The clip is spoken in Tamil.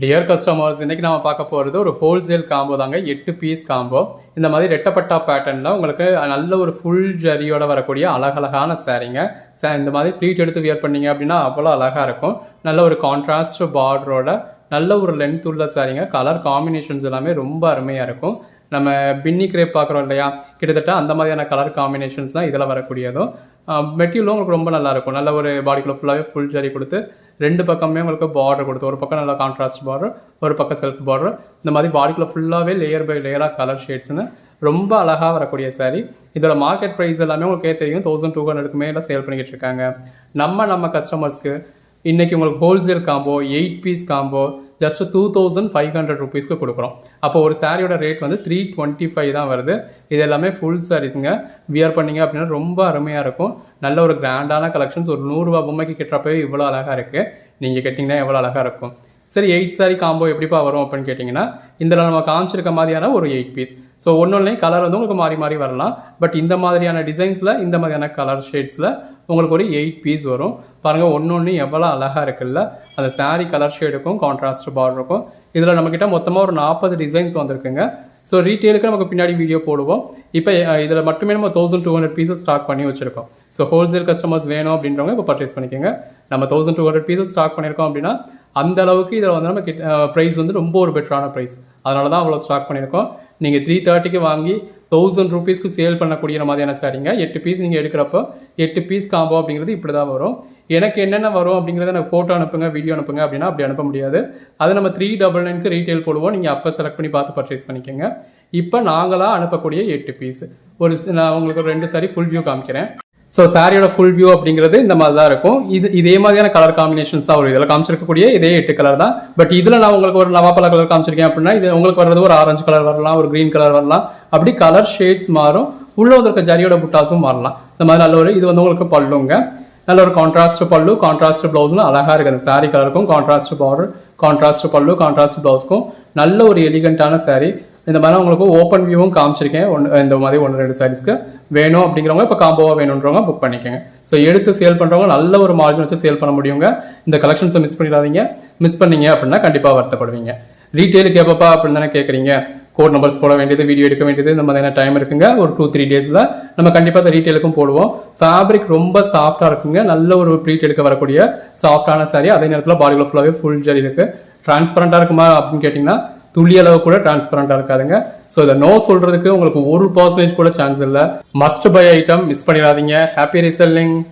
டியர் கஸ்டமர்ஸ், இன்னைக்கு நாம பார்க்க போகிறது ஒரு ஹோல்சேல் காம்போ தாங்க. 8 பீஸ் காம்போ. இந்த மாதிரி ரெட்டப்பட்டா பேட்டர்னில் உங்களுக்கு நல்ல ஒரு ஃபுல் ஜரியோட வரக்கூடிய அழகழகான சாரீங்க. இந்த மாதிரி ப்ளீட் எடுத்து வியர் பண்ணீங்க அப்படின்னா அவ்வளோ அழகாக இருக்கும். நல்ல ஒரு கான்ட்ராஸ்ட் பார்டரோட நல்ல ஒரு லென்த் உள்ள சாரீங்க. கலர் காம்பினேஷன்ஸ் எல்லாமே ரொம்ப அருமையாக இருக்கும். நம்ம பின்னி கிரேப் பார்க்குறோம் இல்லையா, கிட்டத்தட்ட அந்த மாதிரியான கலர் காம்பினேஷன்ஸ் தான் இதில் வரக்கூடியதும். மெட்டீரியலும் உங்களுக்கு ரொம்ப நல்லாயிருக்கும். நல்ல ஒரு பாடிக்குள்ள ஃபுல்லாகவே ஃபுல் ஜரி கொடுத்து ரெண்டு பக்கமே உங்களுக்கு பார்டர் கொடுத்து, ஒரு பக்கம் நல்லா கான்ட்ராஸ்ட் பார்டர், ஒரு பக்கம் செல்ஃப் பார்டர், இந்த மாதிரி பாடிக்குள்ள ஃபுல்லாகவே லேயர் பை லேயராக கலர் ஷேட்ஸ்னு ரொம்ப அழகாக வரக்கூடிய சாரீ. இதோட மார்க்கெட் ப்ரைஸ் எல்லாமே உங்களுக்கு தெரியும், 1200க்கு மேலே சேல் பண்ணிக்கிட்டு இருக்காங்க. நம்ம கஸ்டமர்ஸ்க்கு இன்றைக்கி உங்களுக்கு wholesale combo 8 piece combo just 2500 ருபீஸ்க்கு கொடுக்குறோம். அப்போ ஒரு சாரியோட ரேட் வந்து 325 தான் வருது. இது எல்லாமே ஃபுல் சாரீஸுங்க. வியர் பண்ணிங்க அப்படின்னா ரொம்ப அருமையாக இருக்கும். நல்ல ஒரு கிராண்டான கலெக்ஷன்ஸ். ஒரு 100 ரூபா பொம்மைக்கு கட்டுறப்பவே இவ்வளோ அழகாக இருக்குது. நீங்கள் கேட்டிங்கன்னா எவ்வளோ அழகாக இருக்கும். சரி, 8 சாரி காம்போ எப்படிப்பா வரும் அப்படின்னு கேட்டிங்கன்னா, இதில் நம்ம காமிச்சிருக்க மாதிரியான ஒரு 8 பீஸ். ஸோ ஒன்றுலேயும் கலர் வந்து உங்களுக்கு மாறி மாறி வரலாம். பட் இந்த மாதிரியான டிசைன்ஸில், இந்த மாதிரியான கலர் ஷேட்ஸில் உங்களுக்கு ஒரு 8 பீஸ் வரும். பாருங்கள், ஒன்று எவ்வளோ அழகாக இருக்குல்ல. அந்த சாரீ கலர் ஷேடுக்கும் கான்ட்ராஸ்ட் பார்டர் இருக்கும். இதில் நம்மக்கிட்ட மொத்தமாக ஒரு 40 டிசைன்ஸ் வந்திருக்குங்க. ஸோ ரீட்டெயிலுக்கு நமக்கு பின்னாடி வீடியோ போடுவோம். இப்போ இதில் மட்டுமே நம்ம 1200 பீஸஸ் ஸ்டாக் பண்ணி வச்சுருக்கோம். ஸோ ஹோல்சேல் கஸ்டமர்ஸ் வேணும் அப்படின்றவங்க இப்போ பர்ச்சேஸ் பண்ணிக்கோங்க. நம்ம 1200 பீஸஸ் ஸ்டாக் பண்ணியிருக்கோம் அப்படின்னா அந்த அளவுக்கு இதில் வந்து நம்ம ப்ரைஸ் வந்து ரொம்ப ஒரு பெட்டரான ப்ரைஸ். அதனால தான் அவ்வளோ ஸ்டாக் பண்ணியிருக்கோம். நீங்கள் 330க்கு வாங்கி 1000 ருபீஸ்க்கு சேல் பண்ணக்கூடிய மாதிரியான சாரீங்க. 8 பீஸ் நீங்கள் எடுக்கிறப்போ 8 பீஸ் காம்போ அப்படிங்கிறது இப்படி தான் வரும். எனக்கு என்னென்ன வரும் அப்படிங்கிறத எனக்கு ஃபோட்டோ அனுப்புங்க, வீடியோ அனுப்புங்க அப்படின்னா அப்படி அனுப்ப முடியாது. அதை நம்ம 399க்கு ரீட்டெயில் போடுவோம். நீங்கள் அப்போ செலக்ட் பண்ணி பார்த்து பர்ச்சேஸ் பண்ணிக்கோங்க. இப்போ நாங்களாக அனுப்பக்கூடிய 8 பீஸ். நான் உங்களுக்கு ஒரு 2 சாரி ஃபுல் வியூ காமிக்கிறேன். ஸோ சாரியோட ஃபுல் வியூ அப்படிங்கிறது இந்த மாதிரி தான் இருக்கும். இதே மாதிரியான கலர் காம்பினேஷன்ஸ் தான் வரும். இதில் காமிச்சிருக்கக்கூடிய இதே 8 கலர் தான். பட் இதில் நான் உங்களுக்கு ஒரு நவாப்பழ கலர் காமிச்சிருக்கேன் அப்படின்னா, இது உங்களுக்கு வர்றது ஒரு ஆரஞ்சு கலர் வரலாம், ஒரு கிரீன் கலர் வரலாம். அப்படி கலர் ஷேட்ஸ் மாறும். உள்ள இருக்க ஜரியோட புட்டாஸும் மாறலாம். இந்த மாதிரி நல்ல ஒரு இது வந்து உங்களுக்கு பல்லுங்க. நல்ல ஒரு கான்ட்ராஸ்ட் பல்லு, கான்ட்ராஸ்ட் பிளவுஸ்னு அழகாக இருக்குது. அந்த சாரீ கலருக்கும் கான்ட்ராஸ்ட் பார்டர், கான்ட்ராஸ்ட் பல்லு, கான்ட்ராஸ்ட் பிளவுஸ்க்கும் நல்ல ஒரு எலிகண்டான சாரீ. இந்த மாதிரி உங்களுக்கு ஓப்பன் வியூவும் காமிச்சிருக்கேன். இந்த மாதிரி 1-2 சாரீஸ்க்கு வேணும் அப்படிங்கிறவங்க இப்போ காம்போவாக வேணுன்றவங்க புக் பண்ணிக்கோங்க. ஸோ எடுத்து சேல் பண்ணுறவங்க நல்ல ஒரு மார்ஜின் வச்சு சேல் பண்ண முடியுங்க. இந்த கலெக்ஷன்ஸை மிஸ் பண்ணிடாதீங்க. மிஸ் பண்ணீங்க அப்படின்னா கண்டிப்பாக வருத்தப்படுவீங்க. ரீட்டெயிலுக்கு எப்பப்பா அப்படின்னு தானே கேட்குறீங்க. கோட் நம்பர்ஸ் போட வேண்டியது, வீடியோ எடுக்க வேண்டியது, இந்த மாதிரியான டைம் இருக்குங்க. ஒரு 2-3 டேஸில் நம்ம கண்டிப்பாக அந்த ரீட்டெயிலுக்கும் போடுவோம். ஃபேப்ரிக் ரொம்ப சாஃப்டாக இருக்குங்க. நல்ல ஒரு ப்ளீட் எடுக்க வரக்கூடிய சாஃப்டான சாரி. அதே நேரத்தில் பாடிக்குள்ள ஃபுல்லாகவே ஃபுல் ஜரி இருக்குது. டிரான்ஸ்பரண்டாக இருக்குமா அப்படின்னு கேட்டிங்கன்னா துளி அளவு கூட டிரான்ஸ்பரண்டாக இருக்காதுங்க. ஸோ இதை நோ சொல்கிறதுக்கு உங்களுக்கு 1% கூட சான்ஸ் இல்லை. மஸ்ட் பை ஐட்டம், மிஸ் பண்ணிடாதீங்க. Happy reselling.